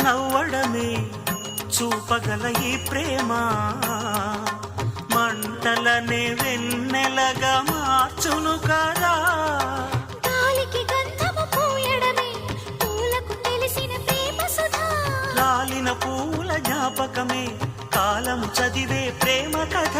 నవ్వడమే చూపగల ఈ ప్రేమ మంటలనే వెన్నెలగా మార్చును కదా. గాలికి గంధము పూయడమే పూలకు తెలిసిన ప్రేమ సుధా. రాలిన పూల జ్ఞాపకమే కాలం చదివే ప్రేమ కథ.